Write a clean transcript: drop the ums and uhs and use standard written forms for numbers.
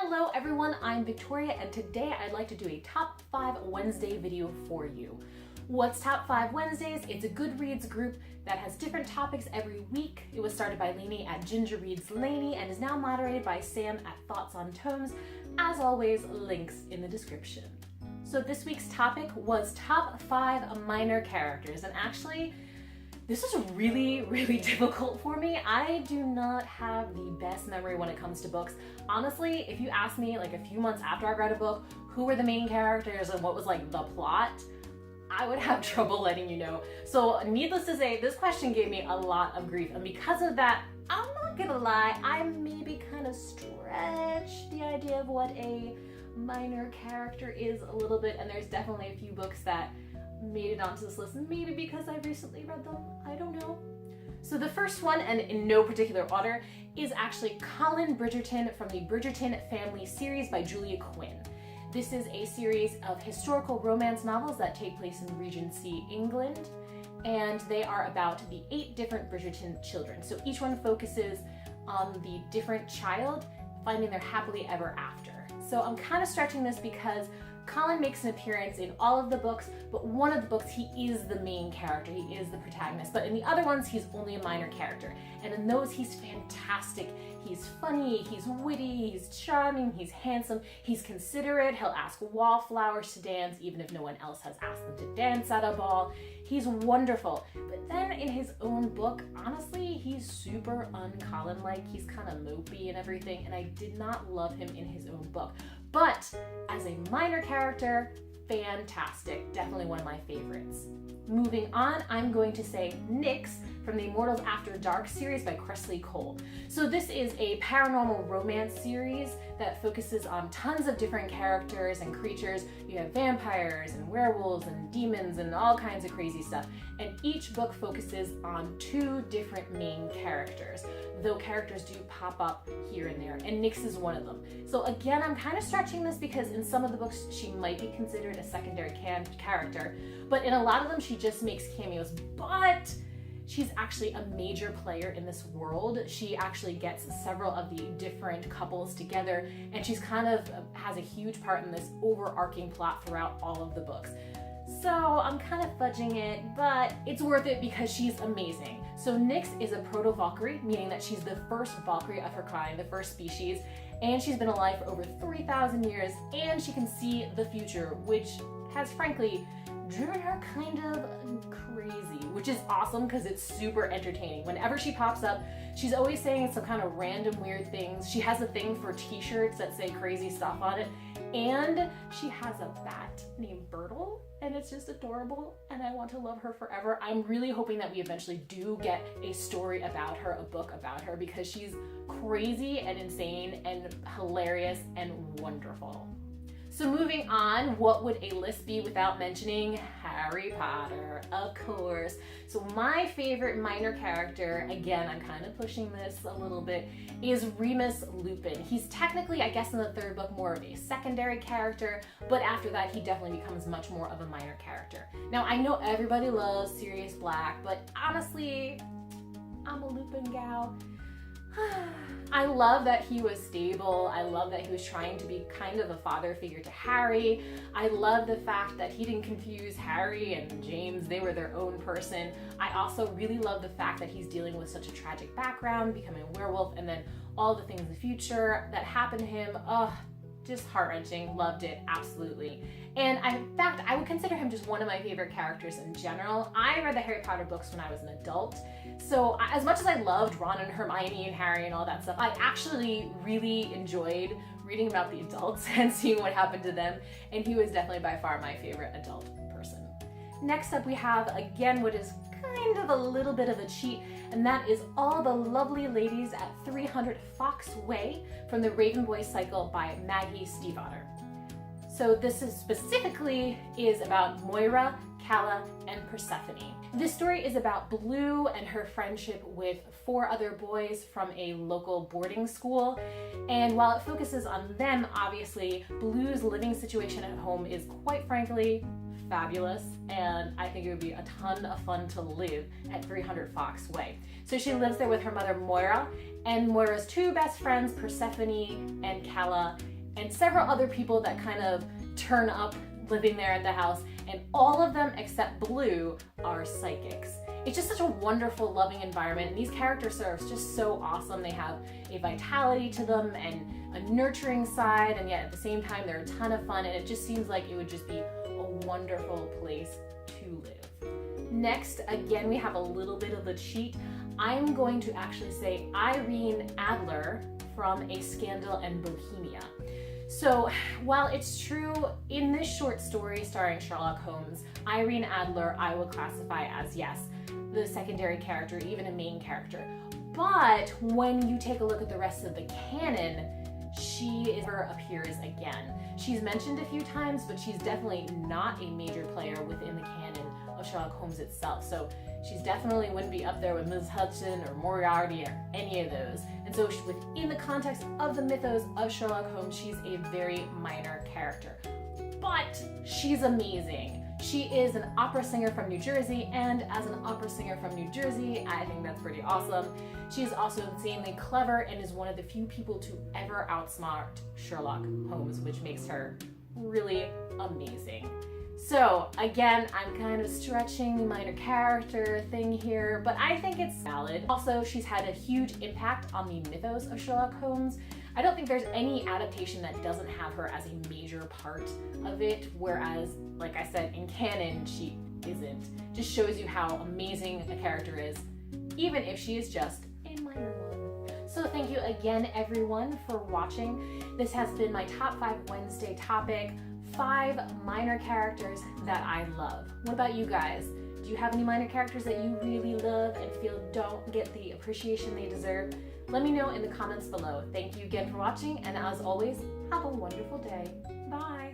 Hello everyone, I'm Victoria and today I'd like to do a Top 5 Wednesday video for you. What's Top 5 Wednesdays? It's a Goodreads group that has different topics every week. It was started by Lainey at Ginger Reads Lainey and is now moderated by Sam at Thoughts on Tomes. As always, links in the description. So this week's topic was Top 5 Minor Characters, and actually this was really difficult for me. I do not have the best memory when it comes to books. Honestly, if you asked me like a few months after I read a book, who were the main characters and what was like the plot, I would have trouble letting you know. So needless to say, this question gave me a lot of grief. And because of that, I'm not gonna lie, I maybe kind of stretched the idea of what a minor character is a little bit. And there's definitely a few books that made it onto this list, maybe because I recently read them, I don't know. So the first one, and in no particular order, is actually Colin Bridgerton from the Bridgerton Family series by Julia Quinn. This is a series of historical romance novels that take place in Regency, England, and they are about the 8 different Bridgerton children. So each one focuses on the different child finding their happily ever after. So I'm kind of stretching this because Colin makes an appearance in all of the books, but one of the books he is the main character, he is the protagonist, but in the other ones he's only a minor character. And in those he's fantastic. He's funny, he's witty, he's charming, he's handsome, he's considerate, he'll ask wallflowers to dance even if no one else has asked them to dance at a ball. He's wonderful. But then in his own book, honestly, he's super un-Colin-like. He's kind of mopey and everything, and I did not love him in his own book. But as a minor character, fantastic. Definitely one of my favorites. Moving on, I'm going to say Nyx from the Immortals After Dark series by Kresley Cole. So this is a paranormal romance series that focuses on tons of different characters and creatures. You have vampires and werewolves and demons and all kinds of crazy stuff. And each book focuses on 2 different main characters, though characters do pop up here and there, and Nyx is one of them. So again, I'm kind of stretching this because in some of the books she might be considered a secondary character, but in a lot of them she just makes cameos. But she's actually a major player in this world. She actually gets several of the different couples together, and she's kind of has a huge part in this overarching plot throughout all of the books. So I'm kind of fudging it, but it's worth it because she's amazing. So Nyx is a proto-Valkyrie, meaning that she's the first Valkyrie of her kind, the first species, and she's been alive for over 3,000 years, and she can see the future, which has frankly driven her kind of crazy, which is awesome because it's super entertaining. Whenever she pops up, she's always saying some kind of random weird things. She has a thing for t-shirts that say crazy stuff on it, and she has a bat named Bertle, and it's just adorable, and I want to love her forever. I'm really hoping that we eventually do get a story about her, a book about her, because she's crazy and insane and hilarious and wonderful. So moving on, what would a list be without mentioning Harry Potter? Of course. So my favorite minor character, again, I'm kind of pushing this a little bit, is Remus Lupin. He's technically, I guess in the 3rd book, more of a secondary character, but after that he definitely becomes much more of a minor character. Now I know everybody loves Sirius Black, but honestly, I'm a Lupin gal. I love that he was stable. I love that he was trying to be kind of a father figure to Harry. I love the fact that he didn't confuse Harry and James. They were their own person. I also really love the fact that he's dealing with such a tragic background, becoming a werewolf, and then all the things in the future that happened to him. Just heart-wrenching. Loved it, absolutely. And in fact, I would consider him just one of my favorite characters in general. I read the Harry Potter books when I was an adult, so as much as I loved Ron and Hermione and Harry and all that stuff, I actually really enjoyed reading about the adults and seeing what happened to them, and he was definitely by far my favorite adult person. Next up we have, again, what is kind of a little bit of a cheat, and that is All the Lovely Ladies at 300 Fox Way from the Raven Boy cycle by Maggie Stiefvater. So this is specifically about Moira, Calla, and Persephone. This story is about Blue and her friendship with 4 other boys from a local boarding school. And while it focuses on them, obviously, Blue's living situation at home is quite frankly fabulous, and I think it would be a ton of fun to live at 300 Fox Way. So she lives there with her mother Moira and Moira's 2 best friends, Persephone and Calla, and several other people that kind of turn up living there at the house, and all of them except Blue are psychics. It's just such a wonderful, loving environment, and these characters are just so awesome. They have a vitality to them and a nurturing side, and yet at the same time they're a ton of fun, and it just seems like it would just be a wonderful place to live. Next, again, we have a little bit of a cheat. I'm going to actually say Irene Adler from A Scandal and Bohemia. So while it's true in this short story starring Sherlock Holmes, Irene Adler I would classify as, yes, the secondary character, even a main character. But when you take a look at the rest of the canon, she never appears again. She's mentioned a few times, but she's definitely not a major player within the canon of Sherlock Holmes itself. So she's definitely wouldn't be up there with Ms. Hudson or Moriarty or any of those. And so within the context of the mythos of Sherlock Holmes, she's a very minor character. But she's amazing. She is an opera singer from New Jersey, and as an opera singer from New Jersey, I think that's pretty awesome. She is also insanely clever and is one of the few people to ever outsmart Sherlock Holmes, which makes her really amazing. So again, I'm kind of stretching the minor character thing here, but I think it's valid. Also, she's had a huge impact on the mythos of Sherlock Holmes. I don't think there's any adaptation that doesn't have her as a major part of it, whereas, like I said, in canon, she isn't. Just shows you how amazing a character is, even if she is just a minor one. So thank you again, everyone, for watching. This has been my Top 5 Wednesday topic, 5 minor characters that I love. What about you guys? Do you have any minor characters that you really love and feel don't get the appreciation they deserve? Let me know in the comments below. Thank you again for watching, and as always, have a wonderful day. Bye!